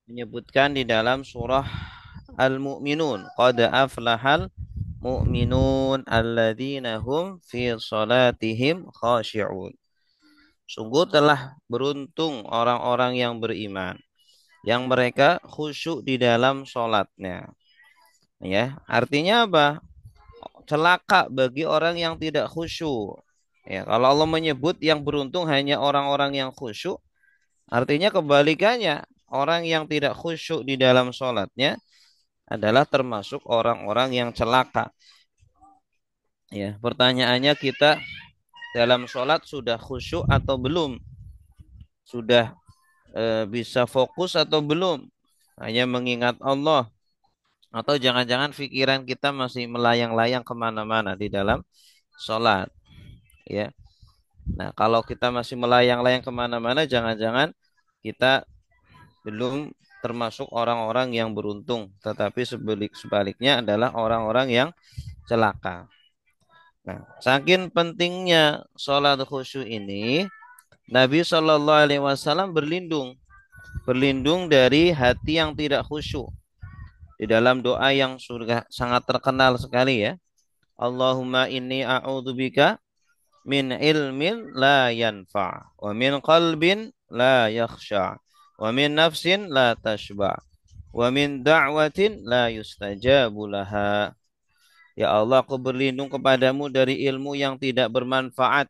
menyebutkan di dalam surah Al-Mu'minun, qad aflahal mu'minun alladzina hum fi salatihim khashi'un. Sungguh telah beruntung orang-orang yang beriman, yang mereka khusyuk di dalam sholatnya. Ya, artinya apa? Celaka bagi orang yang tidak khusyuk. Ya, kalau Allah menyebut yang beruntung hanya orang-orang yang khusyuk, artinya kebalikannya. Orang yang tidak khusyuk di dalam sholatnya adalah termasuk orang-orang yang celaka. Ya, pertanyaannya kita dalam sholat sudah khusyuk atau belum? Sudah bisa fokus atau belum? Hanya mengingat Allah. Atau jangan-jangan pikiran kita masih melayang-layang kemana-mana di dalam sholat. Ya. Nah, kalau kita masih melayang-layang kemana-mana, jangan-jangan kita belum termasuk orang-orang yang beruntung, tetapi sebaliknya adalah orang-orang yang celaka. Nah, saking pentingnya sholat khusyuk ini, Nabi Shallallahu Alaihi Wasallam berlindung dari hati yang tidak khusyuk di dalam doa yang sudah sangat terkenal sekali ya. Allahumma inni a'udzubika min ilmin la yanfa wa min qalbin la yakhsha wa min nafsin la tashba wa min da'watin la yustajabu laha. Ya Allah, aku berlindung kepadamu dari ilmu yang tidak bermanfaat,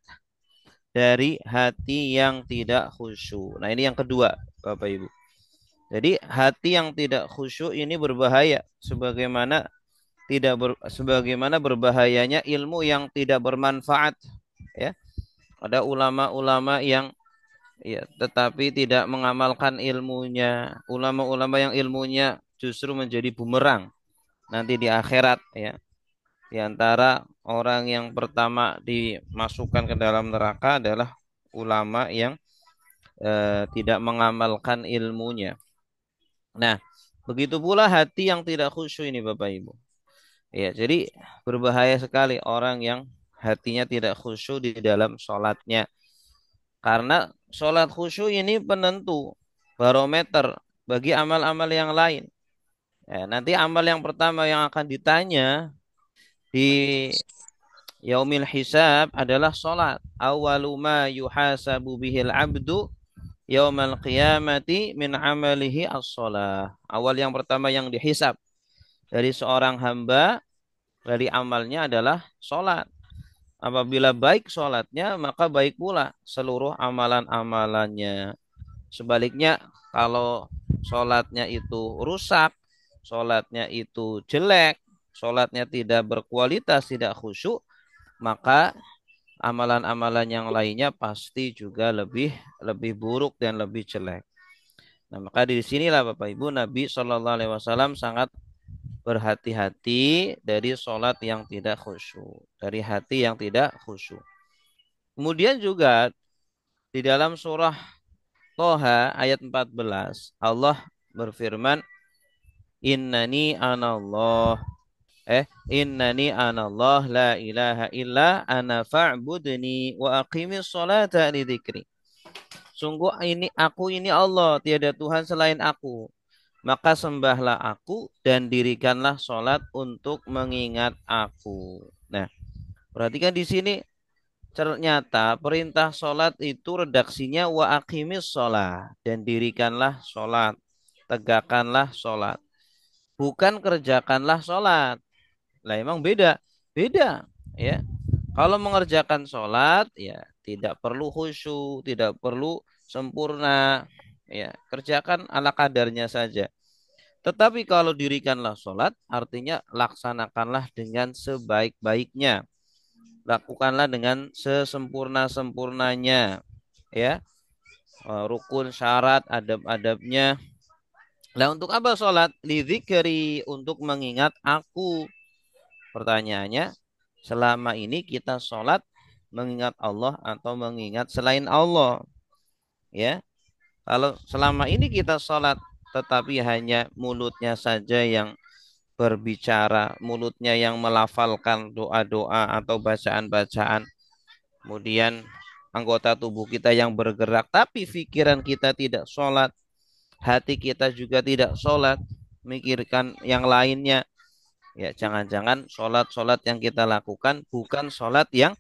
dari hati yang tidak khusyuk. Nah, ini yang kedua, Bapak Ibu. Jadi hati yang tidak khusyuk ini berbahaya sebagaimana berbahayanya ilmu yang tidak bermanfaat ya. Ada ulama-ulama yang ya tetapi tidak mengamalkan ilmunya, ulama-ulama yang ilmunya justru menjadi bumerang nanti di akhirat ya. Di antara orang yang pertama dimasukkan ke dalam neraka adalah ulama yang tidak mengamalkan ilmunya. Nah, begitu pula hati yang tidak khusyuk ini Bapak Ibu. Ya, jadi berbahaya sekali orang yang hatinya tidak khusyuk di dalam sholatnya. Karena sholat khusyuk ini penentu barometer bagi amal-amal yang lain. Ya, nanti amal yang pertama yang akan ditanya di yaumil hisab adalah sholat. Awalu ma yuhasabu bihil abdu yaumal qiyamati min amalihi as-sholah. Awal yang pertama yang dihisab dari seorang hamba dari amalnya adalah sholat. Apabila baik sholatnya, maka baik pula seluruh amalan-amalannya. Sebaliknya, kalau sholatnya itu rusak, sholatnya itu jelek, sholatnya tidak berkualitas, tidak khusyuk, maka amalan-amalan yang lainnya pasti juga lebih lebih buruk dan lebih jelek. Nah, maka di sinilah Bapak Ibu Nabi Shallallahu Alaihi Wasallam sangat berhati-hati dari sholat yang tidak khusyuk, dari hati yang tidak khusyuk. Kemudian juga di dalam surah Toha ayat 14 Allah berfirman, Innani anallah la ilaha illa ana fa'budni wa aqimis salata li dzikri. Sungguh ini Allah, tiada Tuhan selain aku. Maka sembahlah aku dan dirikanlah sholat untuk mengingat aku. Nah, perhatikan di sini ternyata perintah sholat itu redaksinya wa aqimis sholat dan dirikanlah sholat, tegakkanlah sholat. Bukan kerjakanlah sholat. Lah emang beda, beda ya. Kalau mengerjakan sholat ya tidak perlu khusyuk, tidak perlu sempurna, ya kerjakan ala kadarnya saja. Tetapi kalau dirikanlah sholat, artinya laksanakanlah dengan sebaik-baiknya. Lakukanlah dengan sesempurna-sempurnanya. Ya, rukun, syarat, adab-adabnya. Nah, untuk apa sholat? Lidzikri, untuk mengingat aku. Pertanyaannya, selama ini kita sholat mengingat Allah atau mengingat selain Allah? Ya, kalau selama ini kita sholat tetapi hanya mulutnya saja yang berbicara, mulutnya yang melafalkan doa-doa atau bacaan-bacaan, kemudian anggota tubuh kita yang bergerak, tapi pikiran kita tidak sholat, hati kita juga tidak sholat, mikirkan yang lainnya, ya jangan-jangan sholat-sholat yang kita lakukan bukan sholat yang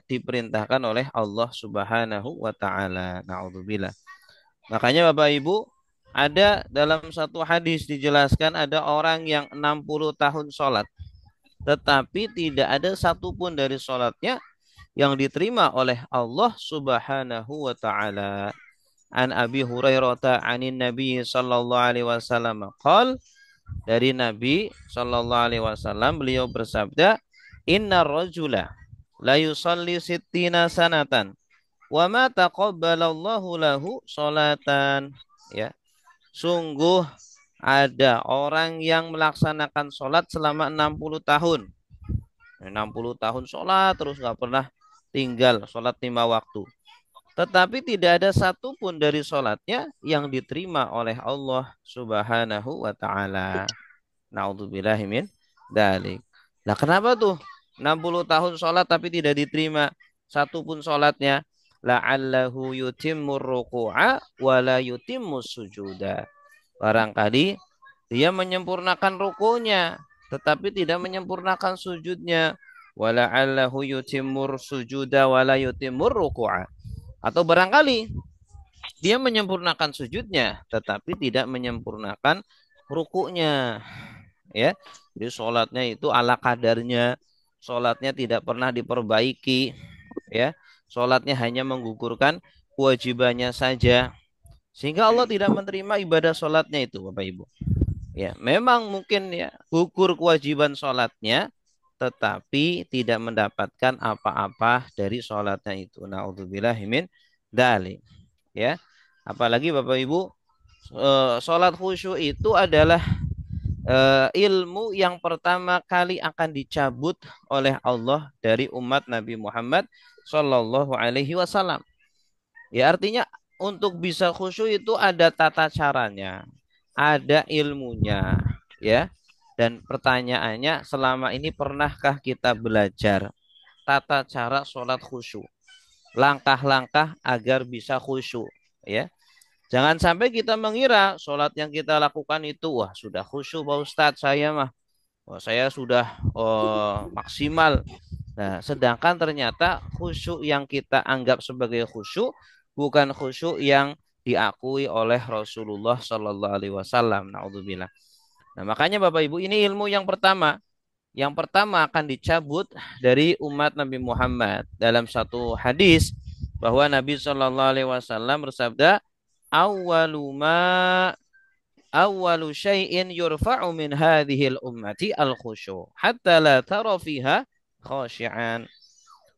diperintahkan oleh Allah Subhanahu wa taala. Nauzubillah. Makanya Bapak Ibu, ada dalam satu hadis dijelaskan ada orang yang 60 tahun sholat, tetapi tidak ada satupun dari sholatnya yang diterima oleh Allah Subhanahu wa taala. An Abi Hurairah anin Nabi sallallahu alaihi wasallam qol, dari Nabi sallallahu alaihi wasallam beliau bersabda, inna rajula la yusalli sittina sanatan wa ma taqabbalallahu lahu salatan. Ya, sungguh ada orang yang melaksanakan sholat selama 60 tahun. 60 tahun sholat terus nggak pernah tinggal sholat 5 waktu. Tetapi tidak ada satupun dari sholatnya yang diterima oleh Allah Subhanahu wa ta'ala. Na'udzubillahi min dzalik. Nah, kenapa tuh 60 tahun sholat tapi tidak diterima satupun sholatnya? La'allahu yutimmur ruku'a wa la yutimmus sujuda. Barangkali dia menyempurnakan rukunya tetapi tidak menyempurnakan sujudnya. Wa la'allahu yutimmur sujuda wa la yutimur ruku'a. Atau barangkali dia menyempurnakan sujudnya tetapi tidak menyempurnakan rukunya. Ya, jadi sholatnya itu ala kadarnya, sholatnya tidak pernah diperbaiki, ya, sholatnya hanya menggugurkan kewajibannya saja, sehingga Allah tidak menerima ibadah sholatnya itu, Bapak Ibu. Ya, memang mungkin ya gugur kewajiban sholatnya, tetapi tidak mendapatkan apa-apa dari sholatnya itu. Naudzubillahi min dzalik. Ya, apalagi Bapak Ibu, sholat khusyuk itu adalah ilmu yang pertama kali akan dicabut oleh Allah dari umat Nabi Muhammad Shallallahu Alaihi Wasallam. Ya, artinya untuk bisa khusyuk itu ada tata caranya, ada ilmunya, ya. Dan pertanyaannya, selama ini pernahkah kita belajar tata cara sholat khusyuk, langkah-langkah agar bisa khusyuk, ya? Jangan sampai kita mengira sholat yang kita lakukan itu, wah sudah khusyuk Pak Ustadz, saya mah, wah, saya sudah maksimal. Nah, sedangkan ternyata khusyuk yang kita anggap sebagai khusyuk bukan khusyuk yang diakui oleh Rasulullah Shallallahu Alaihi Wasallam. Naudzubillah. Nah, makanya Bapak Ibu, ini ilmu yang pertama. Yang pertama akan dicabut dari umat Nabi Muhammad. Dalam satu hadis bahwa Nabi Shallallahu Alaihi Wasallam bersabda, awwalu syai'in yurfa'u min hadhil ummati al-khusyu' hatta la tara fiha khashi'an.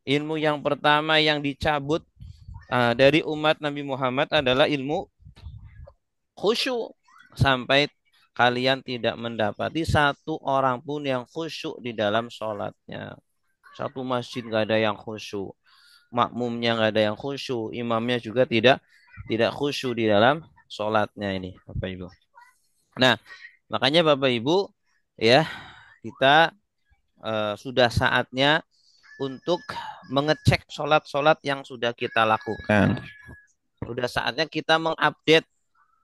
Ilmu yang pertama yang dicabut dari umat Nabi Muhammad adalah ilmu khusyuk, sampai kalian tidak mendapati satu orang pun yang khusyuk di dalam sholatnya. Satu masjid nggak ada yang khusyuk, makmumnya nggak ada yang khusyuk, imamnya juga tidak khusyuk di dalam sholatnya ini, Bapak Ibu. Nah, makanya Bapak Ibu, ya, kita sudah saatnya untuk mengecek sholat-sholat yang sudah kita lakukan. Sudah saatnya kita mengupdate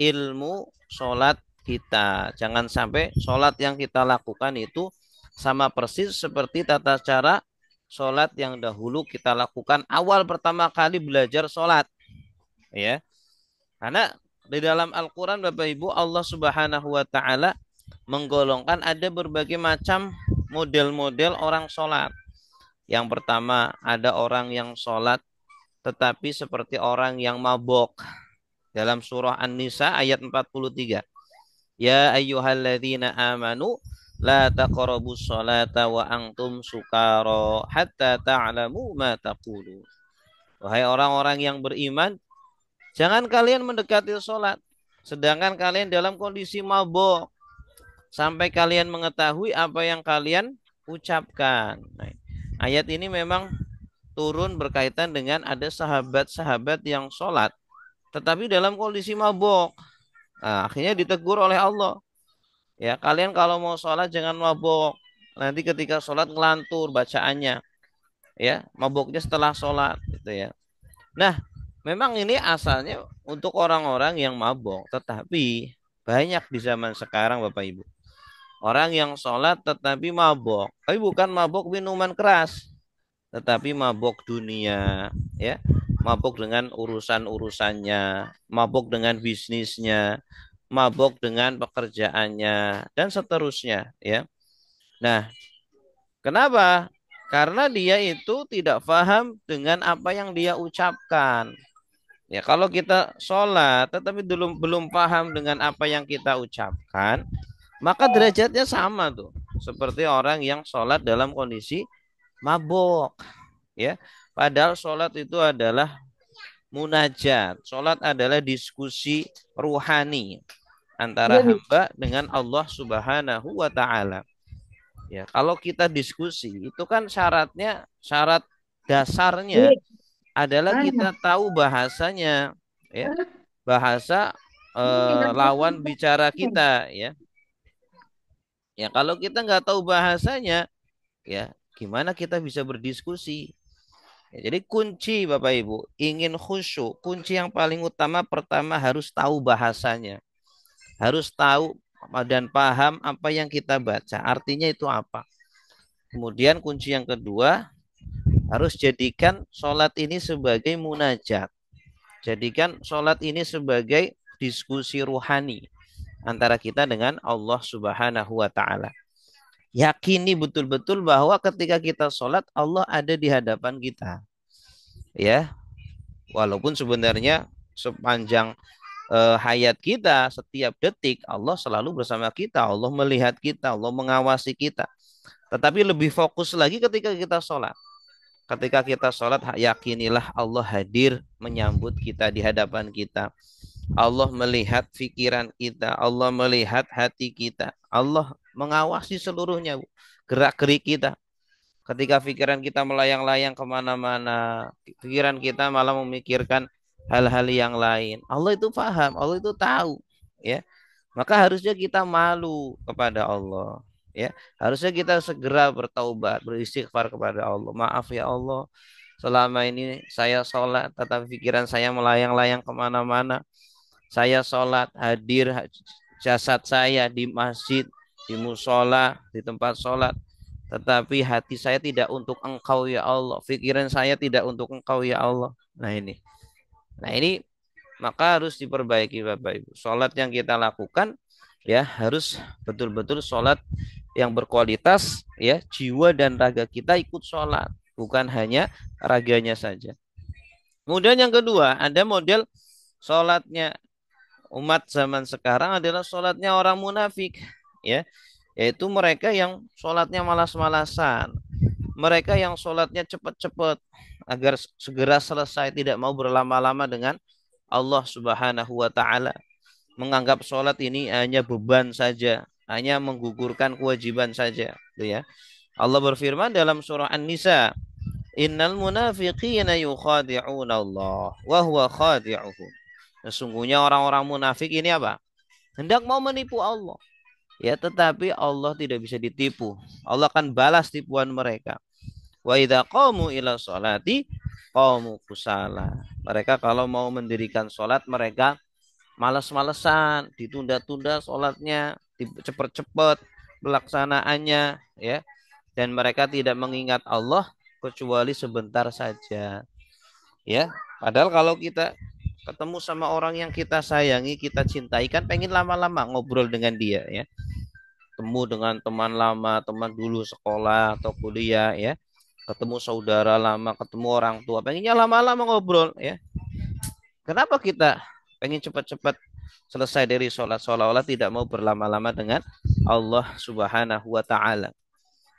ilmu sholat kita. Jangan sampai sholat yang kita lakukan itu sama persis seperti tata cara sholat yang dahulu kita lakukan awal pertama kali belajar sholat. Ya, karena di dalam Al-Quran Bapak Ibu, Allah Subhanahu wa Ta'ala menggolongkan ada berbagai macam model-model orang sholat. Yang pertama, ada orang yang sholat tetapi seperti orang yang mabok. Dalam surah An-Nisa ayat 43. Ya ayyuhalladzina amanu la taqrabus sholata wa antum sukara hatta ta'lamu ma taqulu. Wahai orang-orang yang beriman, jangan kalian mendekati sholat sedangkan kalian dalam kondisi mabok sampai kalian mengetahui apa yang kalian ucapkan. Nah, ayat ini memang turun berkaitan dengan ada sahabat-sahabat yang sholat tetapi dalam kondisi mabok. Nah, akhirnya ditegur oleh Allah. Ya, kalian kalau mau sholat jangan mabok. Nanti ketika sholat ngelantur bacaannya. Ya, maboknya setelah sholat gitu ya. Nah, Memang ini asalnya untuk orang-orang yang mabok, tetapi banyak di zaman sekarang Bapak Ibu. Orang yang sholat tetapi mabok, tapi bukan mabok minuman keras, tetapi mabok dunia, ya, mabok dengan urusan-urusannya, mabok dengan bisnisnya, mabok dengan pekerjaannya, dan seterusnya, ya. Nah, kenapa? Karena dia itu tidak paham dengan apa yang dia ucapkan. Ya, kalau kita sholat tetapi belum paham dengan apa yang kita ucapkan, maka derajatnya sama tuh. Seperti orang yang sholat dalam kondisi mabuk. Ya, padahal sholat itu adalah munajat. Sholat adalah diskusi ruhani antara Iya, hamba dengan Allah Subhanahu wa Ta'ala. Ya, kalau kita diskusi itu kan syarat dasarnya Dik. adalah Mana? kita tahu bahasanya, ya, bahasa Ini lawan nggak bicara kita, ya. Ya, kalau kita nggak tahu bahasanya, ya, gimana kita bisa berdiskusi? Ya, jadi kunci Bapak Ibu, ingin khusyuk, kunci yang paling utama pertama harus tahu bahasanya. Harus tahu dan paham apa yang kita baca. Artinya itu apa? Kemudian kunci yang kedua, harus jadikan sholat ini sebagai munajat. Jadikan sholat ini sebagai diskusi ruhani antara kita dengan Allah Subhanahu wa Ta'ala. Yakini betul-betul bahwa ketika kita sholat, Allah ada di hadapan kita. Ya, walaupun sebenarnya sepanjang hayat kita, setiap detik Allah selalu bersama kita, Allah melihat kita, Allah mengawasi kita. Tetapi lebih fokus lagi ketika kita sholat. Ketika kita sholat, yakinilah Allah hadir menyambut kita di hadapan kita. Allah melihat pikiran kita, Allah melihat hati kita, Allah mengawasi seluruhnya, gerak-gerik kita. Ketika pikiran kita melayang-layang kemana-mana, pikiran kita malah memikirkan hal-hal yang lain. Allah itu paham, Allah itu tahu, ya. Maka harusnya kita malu kepada Allah, ya. Harusnya kita segera bertaubat, beristighfar kepada Allah. Maaf ya Allah, selama ini saya sholat, tetapi pikiran saya melayang-layang kemana-mana. Saya sholat, hadir jasad saya di masjid, di musola, di tempat sholat. Tetapi hati saya tidak untuk engkau ya Allah. Pikiran saya tidak untuk engkau ya Allah. Nah ini. Nah ini maka harus diperbaiki Bapak Ibu. Sholat yang kita lakukan ya harus betul-betul sholat yang berkualitas, ya, jiwa dan raga kita ikut sholat. Bukan hanya raganya saja. Kemudian yang kedua, ada model sholatnya umat zaman sekarang adalah sholatnya orang munafik, ya, yaitu mereka yang sholatnya malas-malasan, mereka yang sholatnya cepat-cepat agar segera selesai, tidak mau berlama-lama dengan Allah Subhanahu wa Ta'ala, menganggap sholat ini hanya beban saja, hanya menggugurkan kewajiban saja, gitu ya. Allah berfirman dalam surah An-Nisa, Innal munafiqina yukhadi'una Allah wa huwa khadi'uhum. Sesungguhnya orang-orang munafik ini apa? Hendak mau menipu Allah. Ya, tetapi Allah tidak bisa ditipu. Allah akan balas tipuan mereka. Wa idza qamu ila sholati qamu kusala. Mereka kalau mau mendirikan sholat, mereka malas-malesan, ditunda-tunda sholatnya, cepet-cepet pelaksanaannya, ya. Dan mereka tidak mengingat Allah kecuali sebentar saja. Ya, padahal kalau kita ketemu sama orang yang kita sayangi, kita cintai, kan pengen lama-lama ngobrol dengan dia, ya. Ketemu dengan teman lama, teman dulu sekolah atau kuliah, ya. Ketemu saudara lama, ketemu orang tua, pengennya lama-lama ngobrol, ya. Kenapa kita pengen cepat-cepat selesai dari sholat, seolah-olah tidak mau berlama-lama dengan Allah Subhanahu wa Ta'ala.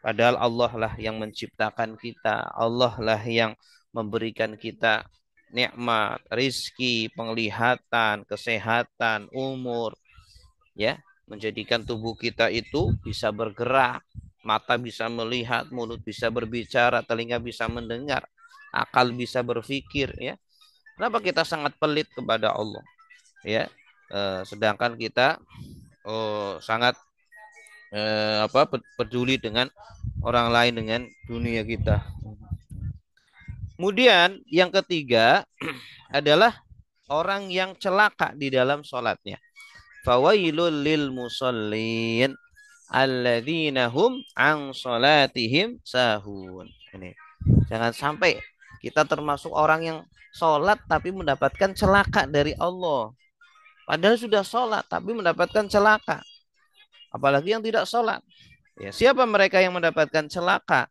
Padahal Allah lah yang menciptakan kita, Allah lah yang memberikan kita nikmat, rizki, penglihatan, kesehatan, umur, ya, menjadikan tubuh kita itu bisa bergerak, mata bisa melihat, mulut bisa berbicara, telinga bisa mendengar, akal bisa berpikir, ya. Kenapa kita sangat pelit kepada Allah, ya? Sedangkan kita sangat peduli dengan orang lain, dengan dunia kita. Kemudian yang ketiga adalah orang yang celaka di dalam sholatnya. Fawailul lil musallin alladzina hum an sholatihim sahun. Ini. Jangan sampai kita termasuk orang yang sholat tapi mendapatkan celaka dari Allah. Padahal sudah sholat tapi mendapatkan celaka. Apalagi yang tidak sholat. Ya, siapa mereka yang mendapatkan celaka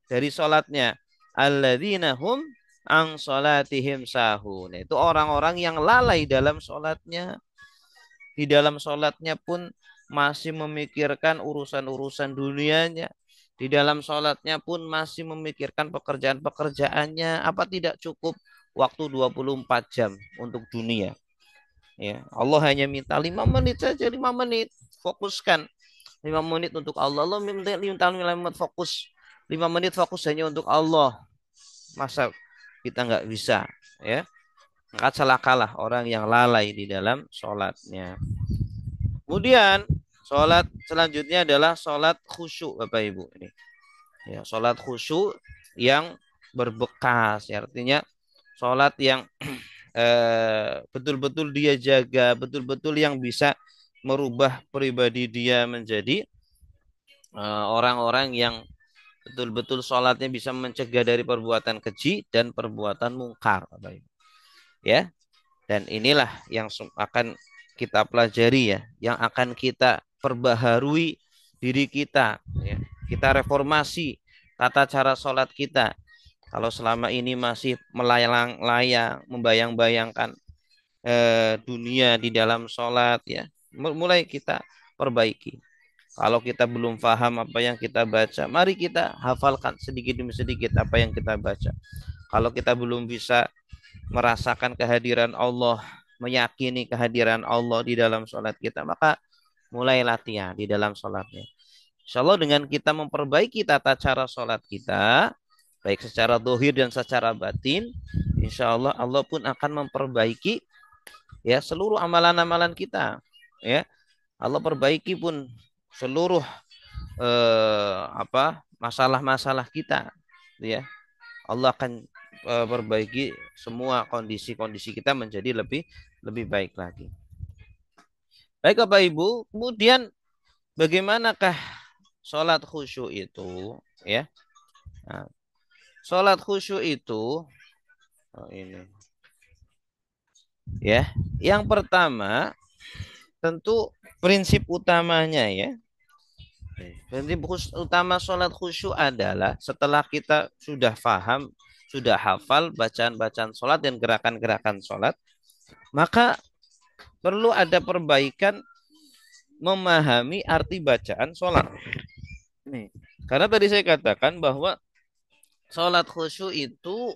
dari sholatnya? Alladzina hum an sholatihim sahun. Itu orang-orang yang lalai dalam sholatnya. Di dalam sholatnya pun masih memikirkan urusan-urusan dunianya. Di dalam sholatnya pun masih memikirkan pekerjaan-pekerjaannya. Apa tidak cukup waktu 24 jam untuk dunia? Ya, Allah hanya minta 5 menit saja, 5 menit. Fokuskan 5 menit untuk Allah. Allah minta 5 menit fokus. 5 menit fokus hanya untuk Allah. Masa kita nggak bisa, ya? Maka celakalah orang yang lalai di dalam sholatnya. Kemudian sholat selanjutnya adalah sholat khusyuk, Bapak Ibu. Ini, ya, sholat khusyuk yang berbekas, ya, artinya sholat yang betul-betul dia jaga, betul-betul yang bisa merubah pribadi dia menjadi orang-orang yang betul-betul sholatnya bisa mencegah dari perbuatan keji dan perbuatan mungkar, Bapak Ibu. Ya, dan inilah yang akan kita pelajari, ya, yang akan kita perbaharui diri kita, ya. Kita reformasi tata cara sholat kita. Kalau selama ini masih melayang-layang, membayang-bayangkan dunia di dalam sholat, ya, mulai kita perbaiki. Kalau kita belum paham apa yang kita baca, mari kita hafalkan sedikit demi sedikit apa yang kita baca. Kalau kita belum bisa merasakan kehadiran Allah, meyakini kehadiran Allah di dalam sholat kita, maka mulai latihan di dalam sholatnya. Insya Allah dengan kita memperbaiki tata cara sholat kita, baik secara dohir dan secara batin, insya Allah Allah pun akan memperbaiki, ya, seluruh amalan-amalan kita. Ya, Allah perbaiki pun seluruh masalah-masalah kita, ya. Allah akan perbaiki semua kondisi-kondisi kita menjadi lebih lebih baik lagi. Baik Bapak Ibu, kemudian bagaimanakah sholat khusyuk itu, ya? Nah, sholat khusyuk itu, ini, ya. Yang pertama tentu prinsip utamanya, ya. Prinsip utama sholat khusyuk adalah setelah kita sudah paham, sudah hafal bacaan-bacaan sholat dan gerakan-gerakan sholat, maka perlu ada perbaikan memahami arti bacaan sholat. Nih, karena tadi saya katakan bahwa sholat khusyuk itu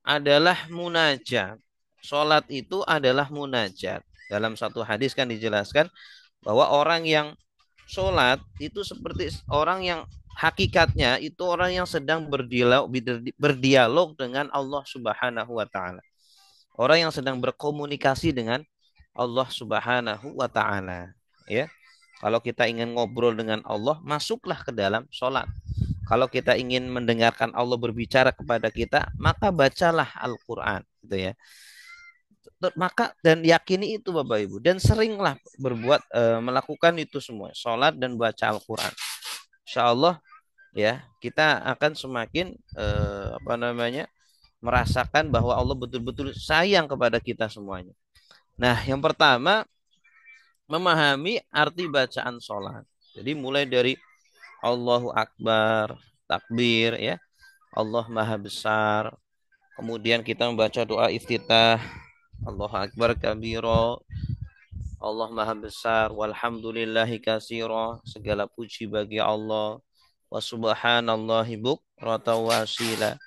adalah munajat. Sholat itu adalah munajat. Dalam satu hadis kan dijelaskan bahwa orang yang sholat itu seperti orang yang hakikatnya itu orang yang sedang berdialog dengan Allah Subhanahu wa taala. Orang yang sedang berkomunikasi dengan Allah Subhanahu wa taala, ya. Kalau kita ingin ngobrol dengan Allah, masuklah ke dalam sholat. Kalau kita ingin mendengarkan Allah berbicara kepada kita, maka bacalah Al-Qur'an, gitu ya. Maka dan yakini itu Bapak Ibu dan seringlah melakukan itu semua, sholat dan baca Al-Qur'an. Insya Allah, ya, kita akan semakin merasakan bahwa Allah betul-betul sayang kepada kita semuanya. Nah, yang pertama memahami arti bacaan sholat. Jadi mulai dari Allahu Akbar, takbir, ya, Allah Maha Besar. Kemudian kita membaca doa iftitah, Allahu Akbar kabiro, Allah Maha Besar, walhamdulillahi katsira, segala puji bagi Allah, wa subhanallahi bukratan wa asila,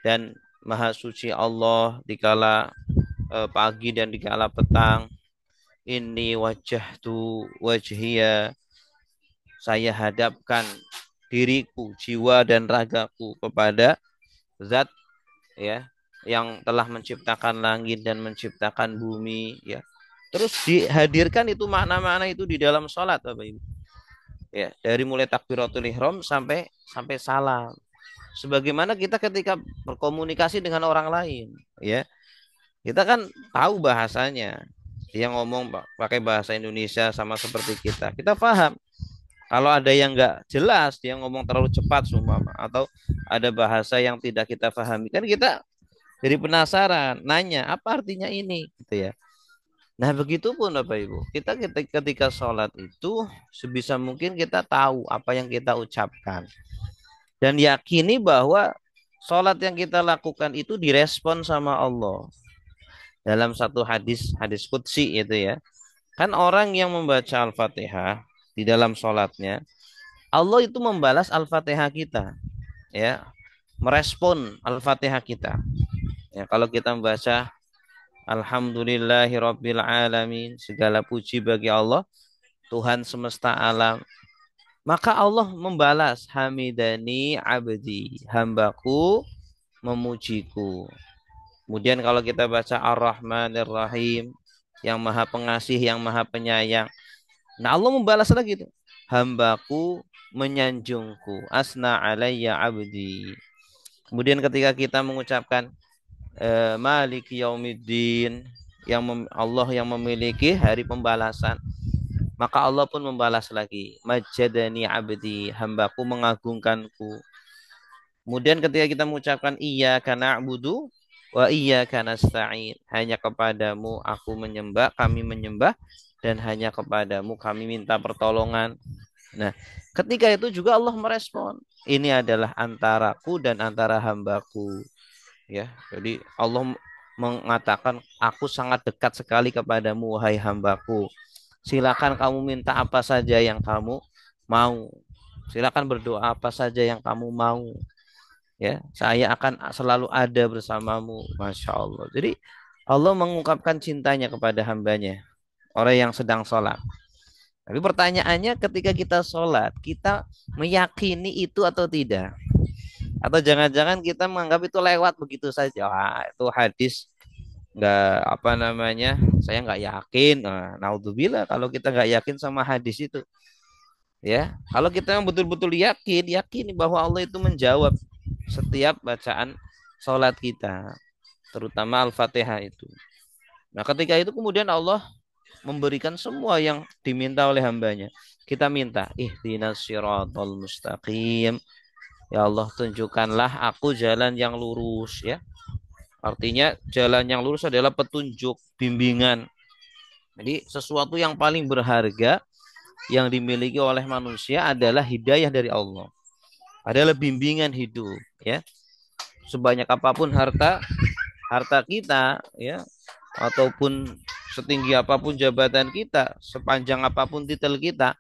dan Maha Suci Allah dikala pagi dan dikala petang. Inni wajjahtu wajhiya, saya hadapkan diriku, jiwa dan ragaku kepada zat, ya, yang telah menciptakan langit dan menciptakan bumi, ya. Terus dihadirkan itu makna-makna itu di dalam sholat Bapak Ibu. Ya, dari mulai takbiratul ihram sampai salam. sebagaimana kita ketika berkomunikasi dengan orang lain, ya. Kita kan tahu bahasanya. Dia ngomong pakai bahasa Indonesia sama seperti kita. Kita paham. Kalau ada yang nggak jelas, dia ngomong terlalu cepat sumpama, atau ada bahasa yang tidak kita pahami, kan kita jadi penasaran, nanya apa artinya ini, gitu ya. Nah, begitupun Bapak Ibu, kita ketika sholat itu sebisa mungkin kita tahu apa yang kita ucapkan dan yakini bahwa sholat yang kita lakukan itu direspon sama Allah. Dalam satu hadis, hadis qudsi itu ya, kan orang yang membaca Al-Fatihah di dalam sholatnya, Allah itu membalas Al-Fatihah kita, ya, merespon Al-Fatihah kita. Ya, kalau kita membaca Alhamdulillahirabbil alamin, segala puji bagi Allah, Tuhan semesta alam, maka Allah membalas hamidani abdi, hambaku memujiku. Kemudian kalau kita baca Ar-Rahmanir Rahim, yang Maha Pengasih, yang Maha Penyayang, nah Allah membalas lagi tuh, hambaku menyanjungku, asna alayya abdi. Kemudian ketika kita mengucapkan Malik Yaumiddin, Allah yang memiliki hari pembalasan, maka Allah pun membalas lagi, majadani abdi, hambaku mengagungkanku. Kemudian ketika kita mengucapkan iyyaka na'budu wa iyyaka nasta'in, hanya kepadamu aku menyembah, kami menyembah, dan hanya kepadamu kami minta pertolongan. Nah, ketika itu juga Allah merespon, ini adalah antaraku dan antara hambaku. Ya, jadi Allah mengatakan, aku sangat dekat sekali kepadamu wahai hambaku. Silakan kamu minta apa saja yang kamu mau. Silakan berdoa apa saja yang kamu mau. Ya, saya akan selalu ada bersamamu. Masya Allah. Jadi Allah mengungkapkan cintanya kepada hambanya, orang yang sedang sholat. Tapi pertanyaannya, ketika kita sholat, kita meyakini itu atau tidak? Atau jangan-jangan kita menganggap itu lewat begitu saja. Wah, itu hadis nggak apa namanya, saya nggak yakin. Nah, naudzubillah kalau kita nggak yakin sama hadis itu. Ya, kalau kita yang betul-betul yakin, yakin bahwa Allah itu menjawab setiap bacaan sholat kita, terutama Al-Fatihah itu. Nah, ketika itu kemudian Allah memberikan semua yang diminta oleh hambanya. Kita minta, ihdinas siratal mustaqim. Ya Allah, tunjukkanlah aku jalan yang lurus, ya. Artinya jalan yang lurus adalah petunjuk, bimbingan. Jadi sesuatu yang paling berharga yang dimiliki oleh manusia adalah hidayah dari Allah. Adalah bimbingan hidup, ya. Sebanyak apapun harta kita, ya, ataupun setinggi apapun jabatan kita, sepanjang apapun titel kita,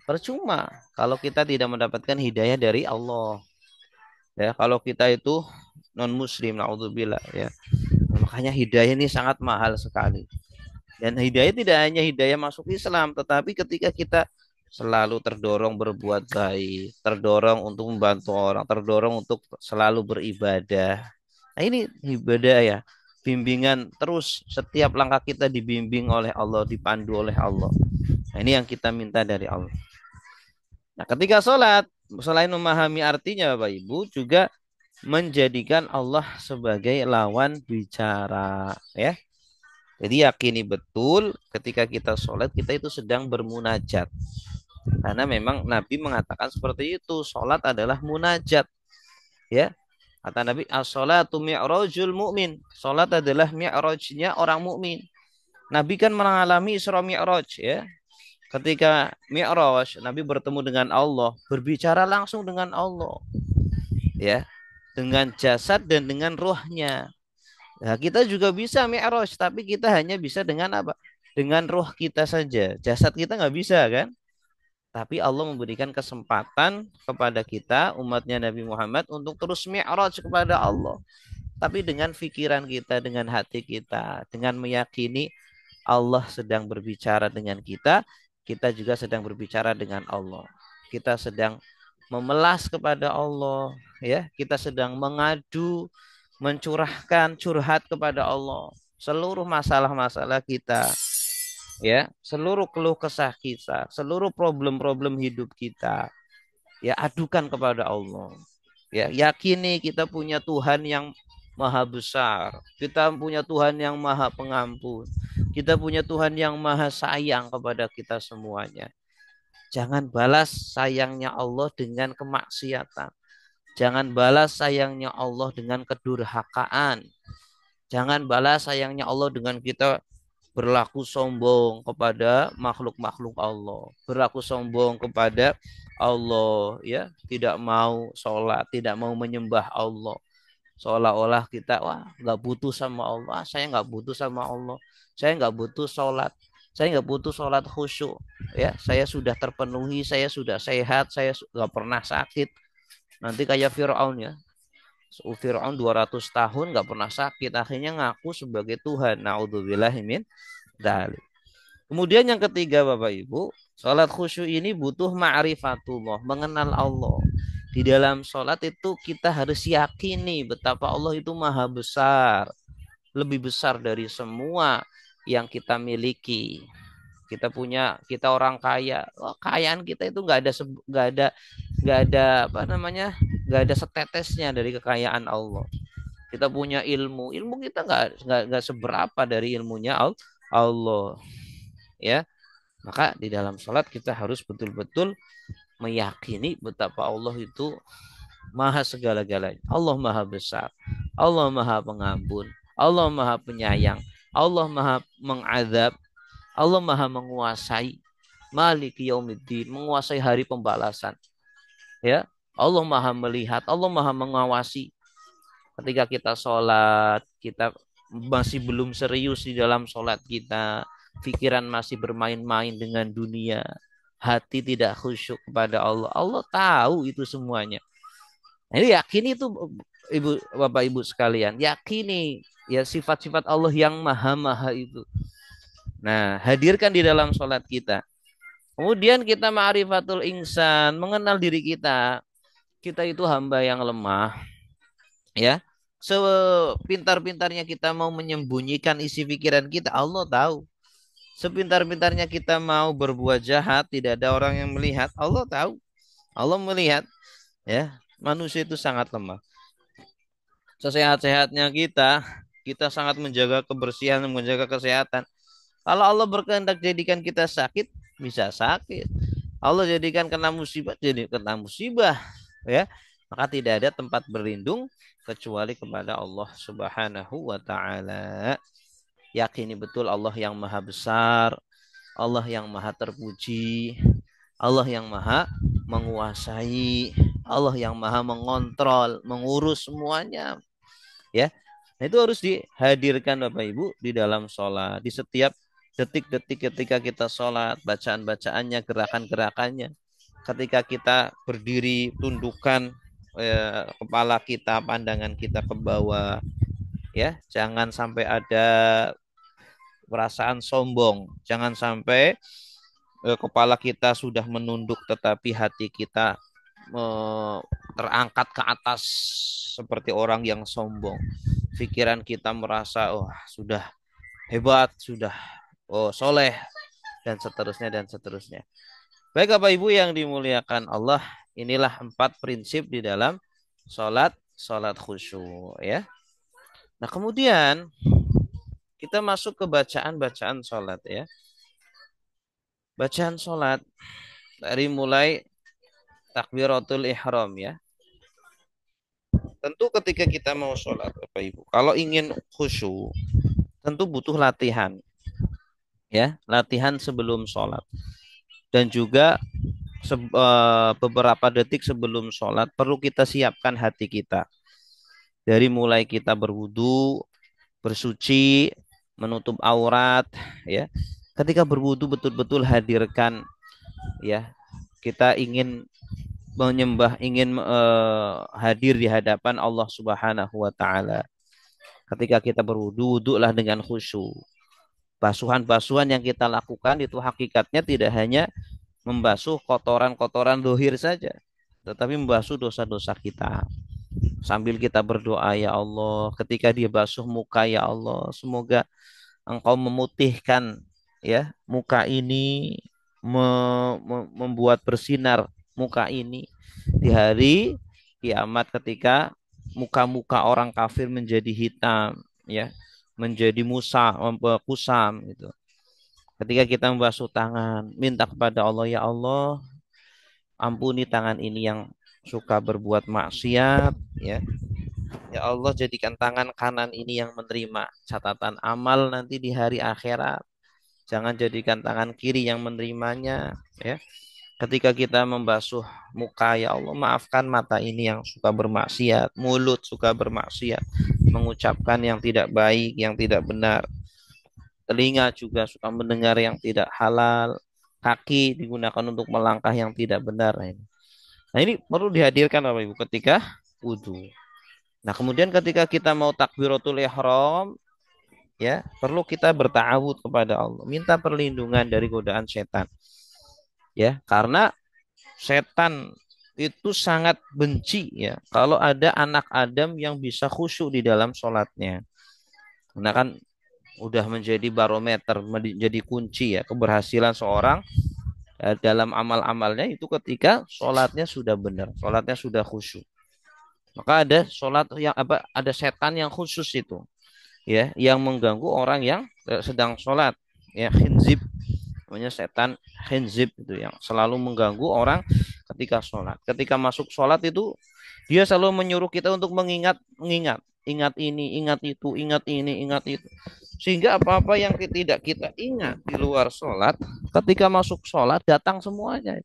percuma kalau kita tidak mendapatkan hidayah dari Allah. Ya, kalau kita itu non muslim, naudzubillah, ya. Makanya hidayah ini sangat mahal sekali. Dan hidayah tidak hanya hidayah masuk Islam, tetapi ketika kita selalu terdorong berbuat baik, terdorong untuk membantu orang, terdorong untuk selalu beribadah. Nah, ini ibadah ya. Bimbingan terus, setiap langkah kita dibimbing oleh Allah, dipandu oleh Allah. Nah, ini yang kita minta dari Allah. Nah, ketika sholat, selain memahami artinya Bapak Ibu, juga menjadikan Allah sebagai lawan bicara, ya. Jadi yakini betul ketika kita sholat, kita itu sedang bermunajat. Karena memang Nabi mengatakan seperti itu, sholat adalah munajat, ya. Kata Nabi, as-sholatu mi'rajul mu'min. Sholat adalah mi'rajnya orang mukmin. Nabi kan mengalami Isra Mi'raj, ya. Ketika Mi'raj, Nabi bertemu dengan Allah, berbicara langsung dengan Allah, ya, dengan jasad dan dengan rohnya. Nah, kita juga bisa Mi'raj, tapi kita hanya bisa dengan apa? Dengan roh kita saja. Jasad kita nggak bisa kan? Tapi Allah memberikan kesempatan kepada kita, umatnya Nabi Muhammad, untuk terus Mi'raj kepada Allah. Tapi dengan pikiran kita, dengan hati kita, dengan meyakini Allah sedang berbicara dengan kita juga sedang berbicara dengan Allah. Kita sedang memelas kepada Allah, ya. Kita sedang mengadu, mencurahkan curhat kepada Allah seluruh masalah-masalah kita, ya, seluruh keluh kesah kita, seluruh problem-problem hidup kita, ya, adukan kepada Allah. Ya, yakini kita punya Tuhan yang maha besar. Kita punya Tuhan yang maha pengampun. Kita punya Tuhan yang maha sayang kepada kita semuanya. Jangan balas sayangnya Allah dengan kemaksiatan. Jangan balas sayangnya Allah dengan kedurhakaan. Jangan balas sayangnya Allah dengan kita berlaku sombong kepada makhluk-makhluk Allah, berlaku sombong kepada Allah, ya, tidak mau sholat, tidak mau menyembah Allah, seolah-olah kita wah nggak butuh sama Allah, saya nggak butuh sama Allah, saya nggak butuh sholat, saya nggak butuh sholat khusyuk, ya, saya sudah terpenuhi, saya sudah sehat, saya nggak pernah sakit. Nanti kayak Fir'aun, ya, Fir'aun 200 tahun nggak pernah sakit, akhirnya ngaku sebagai Tuhan. Naudzubillahimin dzalik. Kemudian yang ketiga Bapak Ibu, sholat khusyuk ini butuh ma'rifatullah, mengenal Allah. Di dalam sholat itu kita harus yakini betapa Allah itu maha besar, lebih besar dari semua yang kita miliki. Kita orang kaya, kekayaan kita itu nggak ada apa namanya, nggak ada setetesnya dari kekayaan Allah. Kita punya ilmu kita nggak seberapa dari ilmunya Allah, ya. Maka di dalam sholat kita harus betul-betul meyakini betapa Allah itu maha segala-galanya. Allah maha besar. Allah maha pengampun. Allah maha penyayang. Allah maha mengadab. Allah maha menguasai. Malik yaumiddin. Menguasai hari pembalasan. Ya, Allah maha melihat. Allah maha mengawasi. Ketika kita sholat, kita masih belum serius di dalam sholat kita, pikiran masih bermain-main dengan dunia, hati tidak khusyuk kepada Allah. Allah tahu itu semuanya. Jadi yakini itu, ibu, bapak ibu sekalian, yakini ya sifat-sifat Allah yang maha-maha itu. Nah, hadirkan di dalam sholat kita. Kemudian kita ma'rifatul insan, mengenal diri kita. Kita itu hamba yang lemah, ya. Sepintar-pintarnya kita mau menyembunyikan isi pikiran kita, Allah tahu. Sepintar-pintarnya kita mau berbuat jahat, tidak ada orang yang melihat, Allah tahu. Allah melihat, ya. Manusia itu sangat lemah. Sesehat-sehatnya kita sangat menjaga kebersihan, menjaga kesehatan. Kalau Allah berkehendak jadikan kita sakit, bisa sakit. Allah jadikan kena musibah, jadi kena musibah, ya. Maka tidak ada tempat berlindung kecuali kepada Allah Subhanahu wa taala. Yakini betul Allah yang maha besar, Allah yang maha terpuji, Allah yang maha menguasai, Allah yang maha mengontrol, mengurus semuanya, ya. Nah, itu harus dihadirkan Bapak Ibu di dalam sholat. Di setiap detik-detik ketika kita sholat, bacaan-bacaannya, gerakan-gerakannya. Ketika kita berdiri, tundukkan kepala kita, pandangan kita ke bawah, ya. Jangan sampai ada perasaan sombong. Jangan sampai kepala kita sudah menunduk tetapi hati kita terangkat ke atas seperti orang yang sombong. Pikiran kita merasa oh sudah hebat, sudah soleh, dan seterusnya dan seterusnya. Baik Bapak Ibu yang dimuliakan Allah, inilah 4 prinsip di dalam salat khusyuk, ya. Nah, kemudian kita masuk ke bacaan-bacaan salat, ya. Bacaan salat dari mulai takbiratul ihram, ya. Tentu ketika kita mau sholat Bapak Ibu, kalau ingin khusyuk, tentu butuh latihan, ya, latihan sebelum sholat. Dan juga beberapa detik sebelum sholat perlu kita siapkan hati kita. Dari mulai kita berwudu, bersuci, menutup aurat, ya. Ketika berwudu betul-betul hadirkan, ya, kita ingin menyembah, ingin hadir di hadapan Allah Subhanahu wa taala. Ketika kita berwudu, wudulah dengan khusyuk. Basuhan-basuhan yang kita lakukan itu hakikatnya tidak hanya membasuh kotoran-kotoran dohir saja, tetapi membasuh dosa-dosa kita. Sambil kita berdoa, ya Allah, ketika dia basuh muka, ya Allah, semoga Engkau memutihkan, ya, muka ini, membuat bersinar muka ini di hari kiamat ketika muka-muka orang kafir menjadi hitam, ya, menjadi kusam gitu. Ketika kita membasuh tangan, minta kepada Allah, ya Allah, ampuni tangan ini yang suka berbuat maksiat, ya. Ya Allah, jadikan tangan kanan ini yang menerima catatan amal nanti di hari akhirat. Jangan jadikan tangan kiri yang menerimanya, ya. Ketika kita membasuh muka, ya Allah, maafkan mata ini yang suka bermaksiat, mulut suka bermaksiat, mengucapkan yang tidak baik, yang tidak benar. Telinga juga suka mendengar yang tidak halal. Kaki digunakan untuk melangkah yang tidak benar. Nah, ini perlu dihadirkan Bapak Ibu ketika wudhu. Nah, kemudian ketika kita mau takbiratul ihram, ya, perlu kita bertawud kepada Allah, minta perlindungan dari godaan setan. Ya, karena setan itu sangat benci ya kalau ada anak Adam yang bisa khusyuk di dalam sholatnya. Nah, kan udah menjadi barometer, menjadi kunci ya keberhasilan seorang dalam amal-amalnya itu ketika sholatnya sudah benar, sholatnya sudah khusyuk. Maka ada sholat yang apa? Ada setan yang khusus itu, ya, yang mengganggu orang yang sedang sholat, ya, khinzib, namanya setan khinzib itu yang selalu mengganggu orang ketika sholat. Ketika masuk sholat itu dia selalu menyuruh kita untuk mengingat, ingat ini, ingat itu, ingat ini, ingat itu. Sehingga apa-apa yang tidak kita ingat di luar sholat, ketika masuk sholat datang semuanya.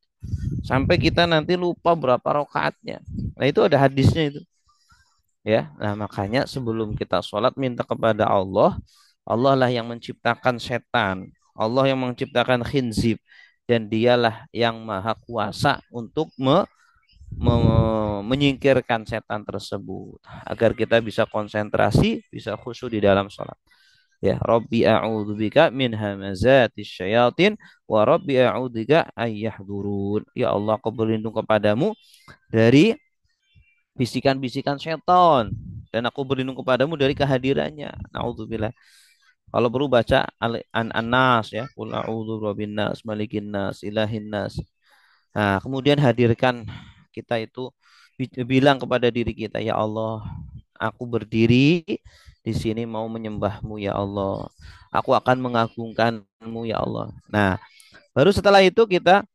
Sampai kita nanti lupa berapa rakaatnya. Nah, itu ada hadisnya itu. Ya, nah makanya sebelum kita sholat minta kepada Allah, Allah lah yang menciptakan setan, Allah yang menciptakan khinzib, dan dialah yang maha kuasa untuk menyingkirkan setan tersebut agar kita bisa konsentrasi, bisa khusyuk di dalam sholat. Ya, Rabbi a'udzubika min hamazatis syayatin wa Rabbi a'udzubika ayyahdurun. Ya Allah, aku berlindung kepadamu dari bisikan-bisikan setan dan aku berlindung kepadamu dari kehadirannya. Nauzubillah. Kalau perlu baca an-nas ya, qul a'udzu birabbin nas, malikin nas, ilahin nas. Nah, kemudian hadirkan kita itu bilang kepada diri kita, ya Allah, aku berdiri di sini mau menyembahmu ya Allah. Aku akan mengagungkanmu ya Allah. Nah, baru setelah itu kita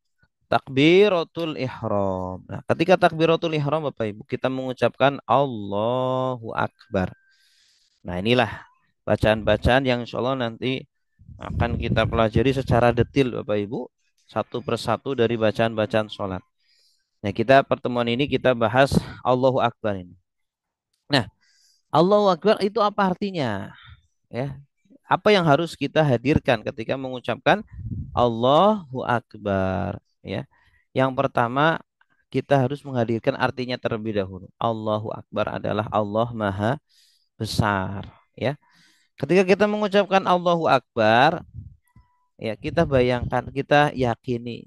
takbiratul ihram. Nah, ketika takbiratul ihram Bapak Ibu, kita mengucapkan Allahu Akbar. Nah, inilah bacaan-bacaan yang insya Allah nanti akan kita pelajari secara detail Bapak Ibu, satu persatu dari bacaan-bacaan sholat. Nah, kita pertemuan ini kita bahas Allahu Akbar ini. Nah, Allahu Akbar itu apa artinya? Ya, apa yang harus kita hadirkan ketika mengucapkan Allahu Akbar? Ya, yang pertama kita harus menghadirkan artinya terlebih dahulu. Allahu Akbar adalah Allah Maha Besar. Ya, ketika kita mengucapkan Allahu Akbar, ya kita bayangkan, kita yakini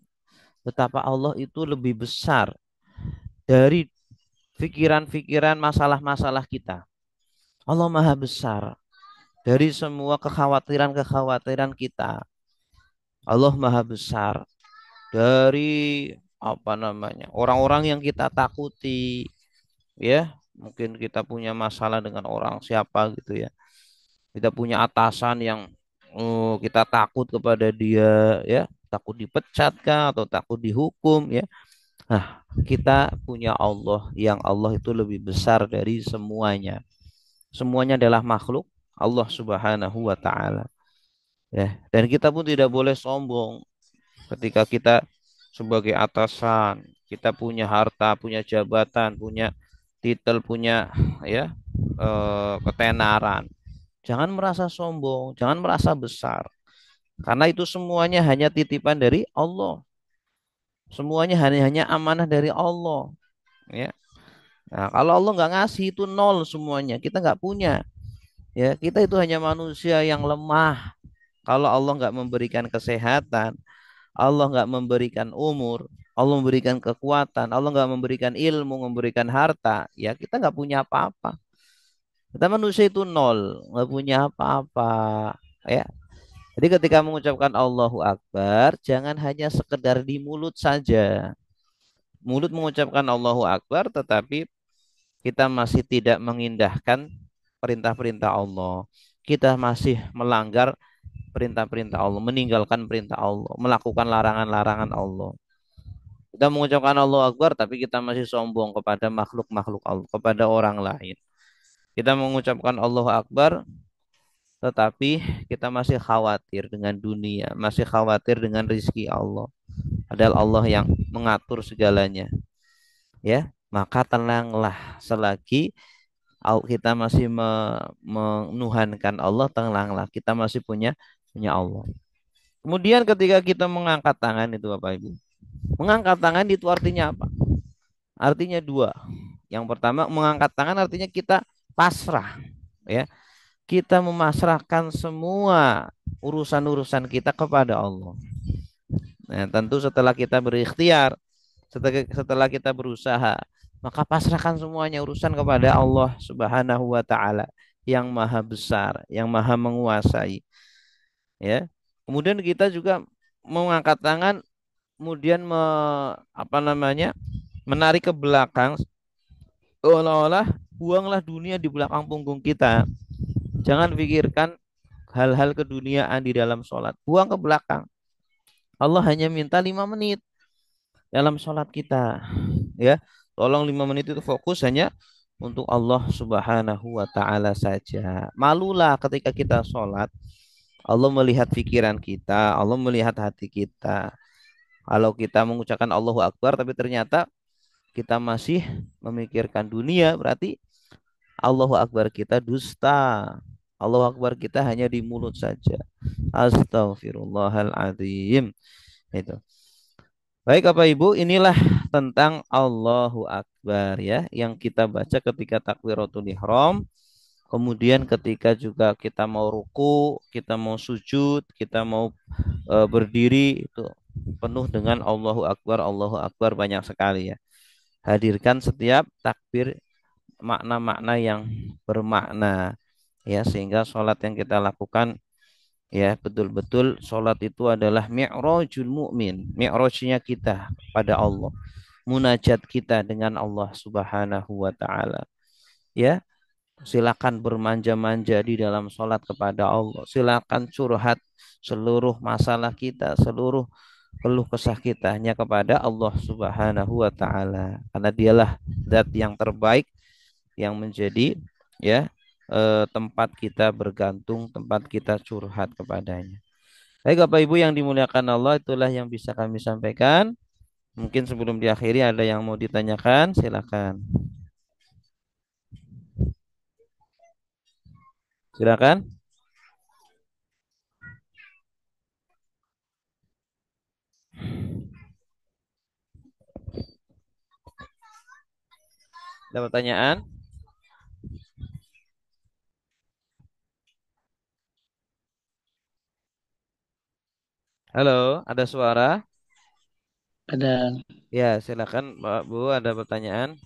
betapa Allah itu lebih besar dari pikiran-pikiran masalah-masalah kita. Allah Maha Besar dari semua kekhawatiran-kekhawatiran kita. Allah Maha Besar dari apa namanya? Orang-orang yang kita takuti, ya. Mungkin kita punya masalah dengan orang siapa gitu ya. Kita punya atasan yang kita takut kepada dia, ya. Takut dipecat kah atau takut dihukum, ya. Nah, kita punya Allah yang Allah itu lebih besar dari semuanya. Semuanya adalah makhluk Allah Subhanahu wa taala. Ya, dan kita pun tidak boleh sombong ketika kita sebagai atasan, kita punya harta, punya jabatan, punya titel, punya ya ketenaran. Jangan merasa sombong, jangan merasa besar. Karena itu semuanya hanya titipan dari Allah. Semuanya hanya amanah dari Allah. Ya. Nah, kalau Allah nggak ngasih itu nol semuanya. Kita nggak punya. Ya, kita itu hanya manusia yang lemah. Kalau Allah nggak memberikan kesehatan, Allah nggak memberikan umur, Allah memberikan kekuatan, Allah nggak memberikan ilmu, memberikan harta, ya kita nggak punya apa-apa. Kita manusia itu nol, nggak punya apa-apa. Ya, jadi ketika mengucapkan Allahu Akbar, jangan hanya sekedar di mulut saja. Mulut mengucapkan Allahu Akbar, tetapi kita masih tidak mengindahkan perintah-perintah Allah, kita masih melanggar perintah-perintah Allah, meninggalkan perintah Allah, melakukan larangan-larangan Allah. Kita mengucapkan Allah Akbar, tapi kita masih sombong kepada makhluk-makhluk Allah, kepada orang lain. Kita mengucapkan Allah Akbar, tetapi kita masih khawatir dengan dunia, masih khawatir dengan rizki Allah. Padahal Allah yang mengatur segalanya. Ya, maka tenanglah selagi kita masih menuhankan Allah, tenanglah kita masih punya punya Allah. Kemudian ketika kita mengangkat tangan itu Bapak Ibu, mengangkat tangan itu artinya apa? Artinya dua. Yang pertama, mengangkat tangan artinya kita pasrah, ya. Kita memasrahkan semua urusan-urusan kita kepada Allah. Nah, tentu setelah kita berikhtiar, setelah kita berusaha, maka pasrahkan semuanya urusan kepada Allah Subhanahu wa taala yang maha besar, yang maha menguasai, ya. Kemudian kita juga mengangkat tangan, kemudian apa namanya? Menarik ke belakang seolah-olah buanglah dunia di belakang punggung kita. Jangan pikirkan hal-hal keduniaan di dalam sholat. Buang ke belakang. Allah hanya minta 5 menit dalam sholat kita. Ya, tolong 5 menit itu fokus hanya untuk Allah Subhanahu wa Ta'ala saja. Malulah ketika kita sholat. Allah melihat pikiran kita, Allah melihat hati kita. Kalau kita mengucapkan Allahu Akbar, tapi ternyata kita masih memikirkan dunia, berarti Allahu Akbar kita dusta. Allahu Akbar kita hanya di mulut saja. Astaghfirullahaladzim. Itu. Baik Bapak Ibu, inilah tentang Allahu Akbar ya yang kita baca ketika takbiratul ihram. Kemudian ketika juga kita mau ruku, kita mau sujud, kita mau berdiri itu penuh dengan Allahu Akbar banyak sekali ya. Hadirkan setiap takbir makna-makna yang bermakna ya sehingga sholat yang kita lakukan ya betul-betul sholat itu adalah mi'rajul mu'min, mi'rajnya kita pada Allah, munajat kita dengan Allah Subhanahu wa taala. Ya, silakan bermanja-manja di dalam sholat kepada Allah. Silakan curhat seluruh masalah kita, seluruh keluh kesah kita hanya kepada Allah Subhanahu wa taala. Karena dialah zat yang terbaik yang menjadi ya tempat kita bergantung, tempat kita curhat kepadanya. Baik Bapak Ibu yang dimuliakan Allah, itulah yang bisa kami sampaikan. Mungkin sebelum diakhiri ada yang mau ditanyakan, silakan. Silakan. Ada pertanyaan? Halo, ada suara? Ada. Ya, silakan Pak Bu, ada pertanyaan?